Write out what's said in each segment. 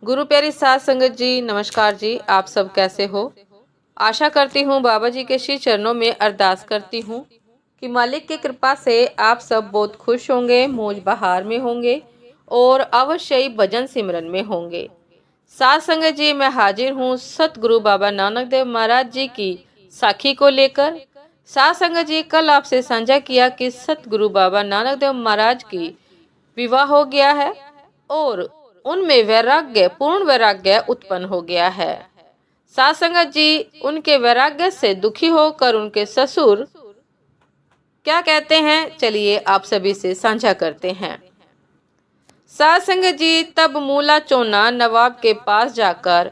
गुरु प्यारी साध संगत जी, नमस्कार जी। आप सब कैसे हो? आशा करती हूँ बाबा जी के श्री चरणों में अरदास करती हूँ कि मालिक की कृपा से आप सब बहुत खुश होंगे, मौज बहार में होंगे और अवश्य ही भजन सिमरन में होंगे। साध संगत जी, मैं हाजिर हूँ सतगुरु बाबा नानक देव महाराज जी की साखी को लेकर। साध संगत जी, कल आपसे साझा किया कि सतगुरु बाबा नानक देव महाराज की विवाह हो गया है और उनमें वैराग्य, पूर्ण वैराग्य उत्पन्न हो गया है। साध संगत जी, उनके वैराग्य से दुखी होकर उनके ससुर क्या कहते हैं, चलिए आप सभी से साझा करते हैं। साध संगत जी, तब मूला चोना नवाब के पास जाकर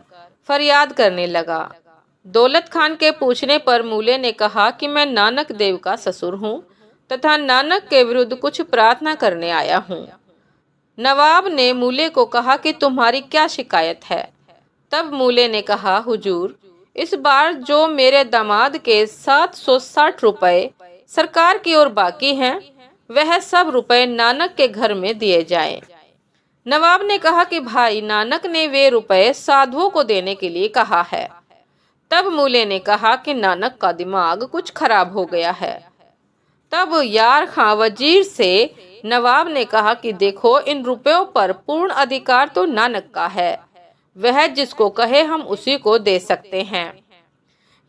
फरियाद करने लगा। दौलत खान के पूछने पर मूले ने कहा कि मैं नानक देव का ससुर हूँ तथा नानक के विरुद्ध कुछ प्रार्थना करने आया हूँ। नवाब ने मूले को कहा कि तुम्हारी क्या शिकायत है? तब मूले ने कहा, हुजूर, इस बार जो मेरे दामाद के 760 रुपए सरकार की ओर बाकी हैं, वह सब रुपए नानक के घर में दिए जाएं। नवाब ने कहा कि भाई, नानक ने वे रुपए साधुओं को देने के लिए कहा है। तब मूले ने कहा कि नानक का दिमाग कुछ खराब हो गया है। तब यार खां वजीर से नवाब ने कहा कि देखो, इन रुपयों पर पूर्ण अधिकार तो नानक का है, वह जिसको कहे हम उसी को दे सकते हैं।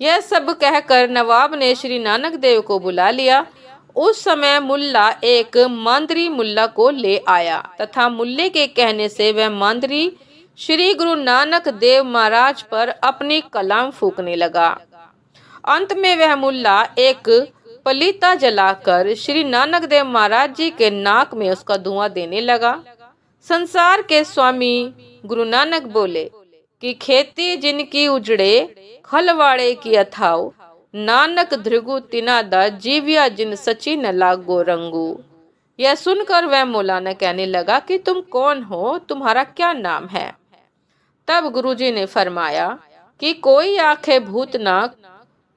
यह सब कहकर नवाब ने श्री नानक देव को बुला लिया। उस समय मुल्ला एक मांदरी मुल्ला को ले आया तथा मुल्ले के कहने से वह मांदरी श्री गुरु नानक देव महाराज पर अपनी कलाम फूकने लगा। अंत में वह मुल्ला एक पलीता जलाकर श्री नानक देव महाराज जी के नाक में उसका धुआं देने लगा। संसार के स्वामी गुरु नानक बोले कि खेती जिनकी उजड़े, खलवाड़े की अथाओ, नानक धृगु तिना दा जीविया जिन सची न लागो रंगू। यह सुनकर वह मौलाना कहने लगा कि तुम कौन हो, तुम्हारा क्या नाम है? तब गुरुजी ने फरमाया कि कोई आखे भूतनाक,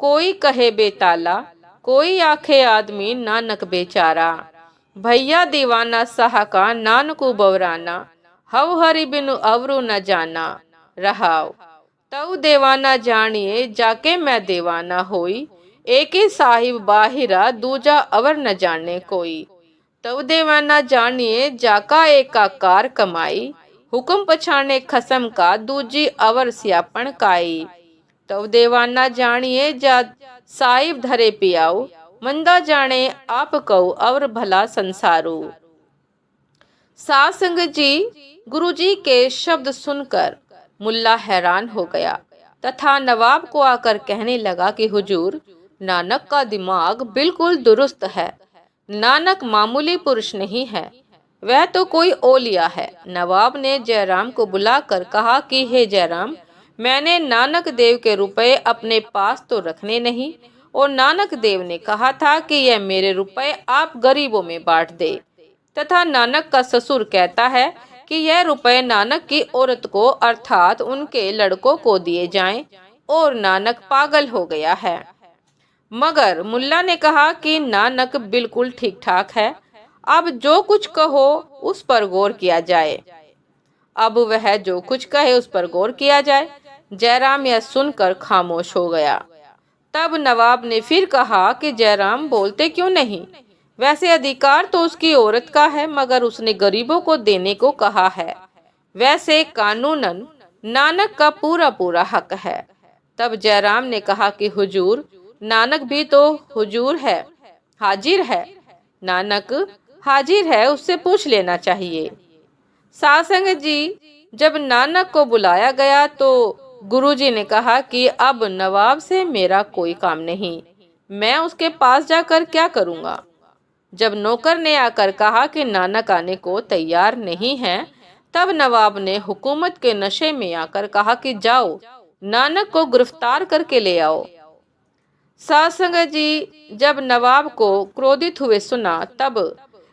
कोई कहे बेताला, कोई आखे आदमी नानक बेचारा। भैया दीवाना साहा का नानकू बवराना, हव हरि बिनु अवरु न जाना रहाव। तऊ देवाना जानिए जाके मैं देवाना होई, एक ही साहिब बाहिरा दूजा अवर न जाने कोई। तऊ देवाना जानिए जाका एकाकार कमाई, हुक्म पछाने खसम का दूजी अवर सियापन काई। तब देवाना जानिए जा साहिब धरे पियाऊ, मंदा जाने आप कऊ और भला संसारू। साध संगत जी, गुरुजी के शब्द सुनकर मुल्ला हैरान हो गया तथा नवाब को आकर कहने लगा कि हुजूर, नानक का दिमाग बिल्कुल दुरुस्त है। नानक मामूली पुरुष नहीं है, वह तो कोई ओलिया है। नवाब ने जयराम को बुलाकर कहा कि हे जयराम, मैंने नानक देव के रुपए अपने पास तो रखने नहीं, और नानक देव ने कहा था कि यह मेरे रुपए आप गरीबों में बांट दे, तथा नानक का ससुर कहता है कि यह रुपए नानक की औरत को अर्थात उनके लड़कों को दिए जाएं, और नानक पागल हो गया है। मगर मुल्ला ने कहा कि नानक बिल्कुल ठीक ठाक है, अब जो कुछ कहो उस पर गौर किया जाए। अब वह जो कुछ कहे उस पर गौर किया जाए। जयराम यह सुनकर खामोश हो गया। तब नवाब ने फिर कहा कि जयराम, बोलते क्यों नहीं? वैसे अधिकार तो उसकी औरत का है, मगर उसने गरीबों को देने को कहा है। वैसे कानूनन नानक का पूरा पूरा हक है। तब जयराम ने कहा कि हुजूर, नानक भी तो हुजूर है, हाजिर है। नानक हाजिर है, उससे पूछ लेना चाहिए। साध संगत जी, जब नानक को बुलाया गया तो गुरुजी ने कहा कि अब नवाब से मेरा कोई काम नहीं, मैं उसके पास जाकर क्या करूँगा। जब नौकर ने आकर कहा कि नानक आने को तैयार नहीं है, तब नवाब ने हुकूमत के नशे में आकर कहा कि जाओ, नानक को गिरफ्तार करके ले आओ। साध संगत जी, जब नवाब को क्रोधित हुए सुना, तब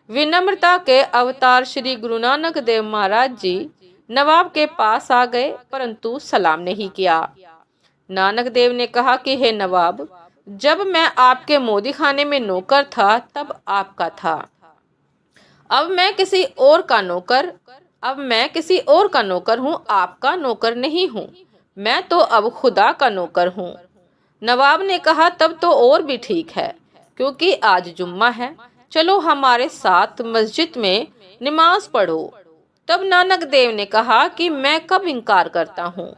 विनम्रता के अवतार श्री गुरु नानक देव महाराज जी नवाब के पास आ गए, परंतु सलाम नहीं किया। नानक देव ने कहा कि हे नवाब, जब मैं आपके मोदी खाने में नौकर था तब आपका था, अब मैं किसी और का नौकर अब मैं किसी और का नौकर हूँ, आपका नौकर नहीं हूँ। मैं तो अब खुदा का नौकर हूँ। नवाब ने कहा, तब तो और भी ठीक है, क्योंकि आज जुम्मा है। चलो हमारे साथ मस्जिद में नमाज पढ़ो। तब नानक देव ने कहा कि मैं कब इनकार करता हूँ।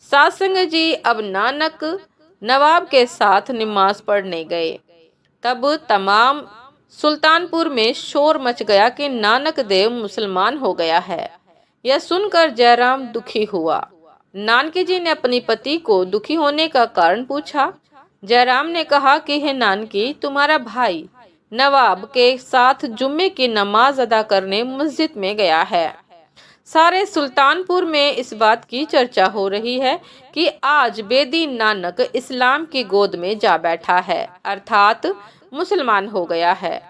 सासंग जी अब नानक नवाब के साथ नमाज पढ़ने गए। तब तमाम सुल्तानपुर में शोर मच गया कि नानक देव मुसलमान हो गया है। यह सुनकर जयराम दुखी हुआ। नानकी जी ने अपनी पति को दुखी होने का कारण पूछा। जयराम ने कहा कि हे नानकी, तुम्हारा भाई नवाब के साथ जुम्मे की नमाज अदा करने मस्जिद में गया है। सारे सुल्तानपुर में इस बात की चर्चा हो रही है कि आज बेदीन नानक इस्लाम की गोद में जा बैठा है, अर्थात मुसलमान हो गया है।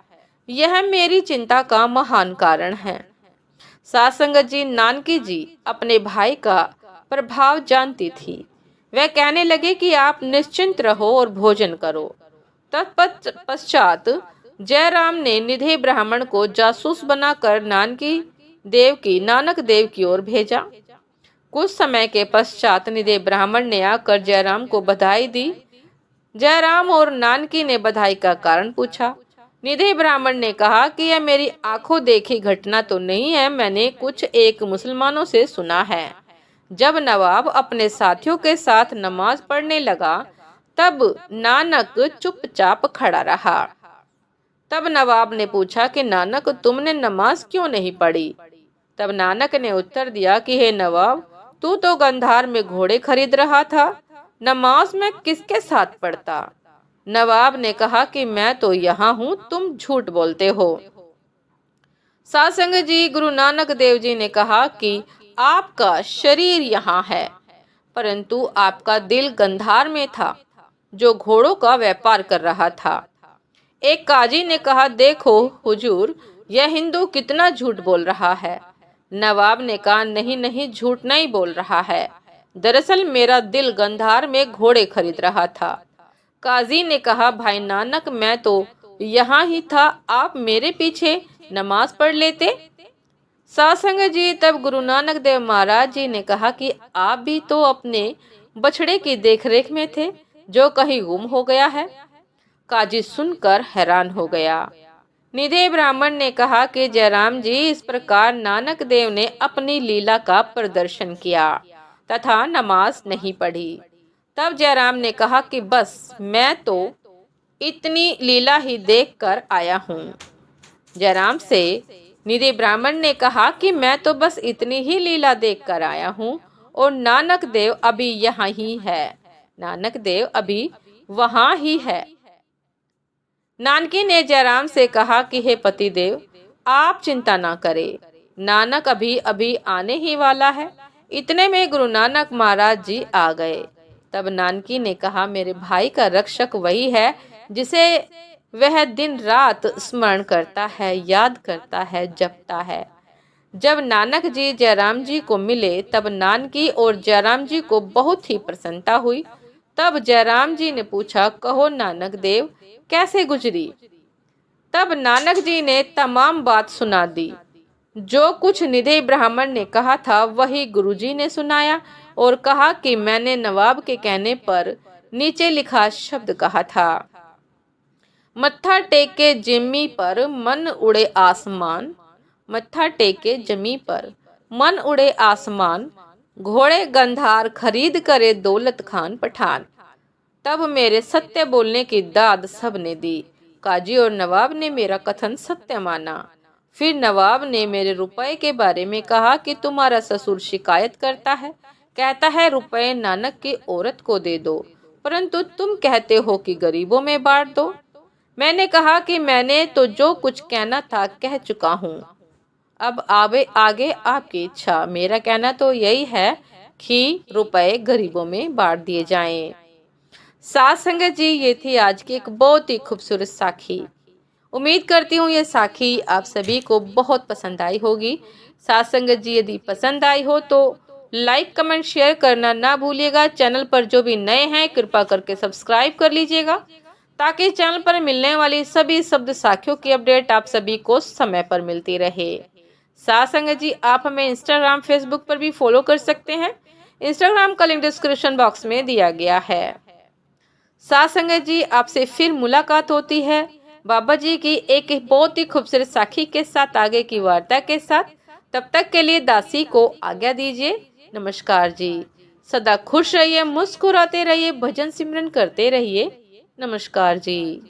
यह मेरी चिंता का महान कारण है। सासंगत जी नानकी जी अपने भाई का प्रभाव जानती थी। वह कहने लगे कि आप निश्चिंत रहो और भोजन करो। तत्पश्चात जयराम ने निधे ब्राह्मण को जासूस बनाकर नानक देव की ओर भेजा। कुछ समय के पश्चात निधे ब्राह्मण ने आकर जयराम को बधाई दी। जयराम और नानकी ने बधाई का कारण पूछा। निधे ब्राह्मण ने कहा कि यह मेरी आंखों देखी घटना तो नहीं है, मैंने कुछ एक मुसलमानों से सुना है। जब नवाब अपने साथियों के साथ नमाज पढ़ने लगा, तब नानक चुपचाप खड़ा रहा। तब नवाब ने पूछा कि नानक, तुमने नमाज क्यों नहीं पढ़ी? तब नानक ने उत्तर दिया कि हे नवाब, तू तो गंधार में घोड़े खरीद रहा था, नमाज में किसके साथ पढ़ता? नवाब ने कहा कि मैं तो यहाँ हूँ, तुम झूठ बोलते हो। सासंग जी गुरु नानक देव जी ने कहा कि आपका शरीर यहाँ है, परंतु आपका दिल गंधार में था, जो घोड़ों का व्यापार कर रहा था। एक काजी ने कहा, देखो हुजूर, यह हिंदू कितना झूठ बोल रहा है। नवाब ने कहा, नहीं नहीं, झूठ नहीं बोल रहा है, दरअसल मेरा दिल गंधार में घोड़े खरीद रहा था। काजी ने कहा, भाई नानक, मैं तो यहाँ ही था, आप मेरे पीछे नमाज पढ़ लेते। सासंग जी तब गुरु नानक देव महाराज जी ने कहा कि आप भी तो अपने बछड़े की देखरेख में थे, जो कहीं गुम हो गया है। काजी सुनकर हैरान हो गया। निधे ब्राह्मण ने कहा कि जयराम जी, इस प्रकार नानक देव ने अपनी लीला का प्रदर्शन किया तथा नमाज नहीं पढ़ी। तब जयराम ने कहा कि बस, मैं तो इतनी लीला ही देखकर आया हूँ। जयराम से निधे ब्राह्मण ने कहा कि मैं तो बस इतनी ही लीला देखकर आया हूँ और नानक देव अभी यहाँ ही है। नानक देव अभी वहाँ ही है। नानकी ने जयराम से कहा कि हे पतिदेव, आप चिंता ना करें, नानक अभी अभी आने ही वाला है। इतने में गुरु नानक महाराज जी आ गए। तब नानकी ने कहा, मेरे भाई का रक्षक वही है जिसे वह दिन रात स्मरण करता है, याद करता है, जपता है। जब नानक जी जयराम जी को मिले, तब नानकी और जयराम जी को बहुत ही प्रसन्नता हुई। तब जयराम जी ने पूछा, कहो नानक देव, कैसे गुजरी? तब नानक जी ने तमाम बात सुना दी। जो कुछ निधे ब्राह्मण ने कहा था, वही गुरुजी ने सुनाया और कहा कि मैंने नवाब के कहने पर नीचे लिखा शब्द कहा था। मत्था टेके जिम्मी पर मन उड़े आसमान, मत्था टेके जमी पर मन उड़े आसमान, घोड़े गंधार खरीद करे दौलत खान पठान। तब मेरे सत्य बोलने की दाद सबने दी। काजी और नवाब ने मेरा कथन सत्य माना। फिर नवाब ने मेरे रुपए के बारे में कहा कि तुम्हारा ससुर शिकायत करता है, कहता है रुपए नानक की औरत को दे दो, परंतु तुम कहते हो कि गरीबों में बांट दो। मैंने कहा कि मैंने तो जो कुछ कहना था कह चुका हूँ, अब आगे आपकी इच्छा। मेरा कहना तो यही है कि रुपए गरीबों में बांट दिए जाएं। साथ संगत जी, ये थी आज की एक बहुत ही खूबसूरत साखी। उम्मीद करती हूँ ये साखी आप सभी को बहुत पसंद आई होगी। साथ संगत जी, यदि पसंद आई हो तो लाइक कमेंट शेयर करना ना भूलिएगा। चैनल पर जो भी नए हैं कृपा करके सब्सक्राइब कर लीजिएगा, ताकि चैनल पर मिलने वाली सभी शब्द साखियों की अपडेट आप सभी को समय पर मिलती रहे। साथ संगत जी आप हमें इंस्टाग्राम फेसबुक पर भी फॉलो कर सकते हैं। इंस्टाग्राम का लिंक डिस्क्रिप्शन बॉक्स में दिया गया है। साथ संगत जी आपसे फिर मुलाकात होती है बाबा जी की एक बहुत ही खूबसूरत साखी के साथ, आगे की वार्ता के साथ। तब तक के लिए दासी को आज्ञा दीजिए। नमस्कार जी। सदा खुश रहिए, मुस्कुराते रहिए, भजन सिमरन करते रहिए। नमस्कार जी।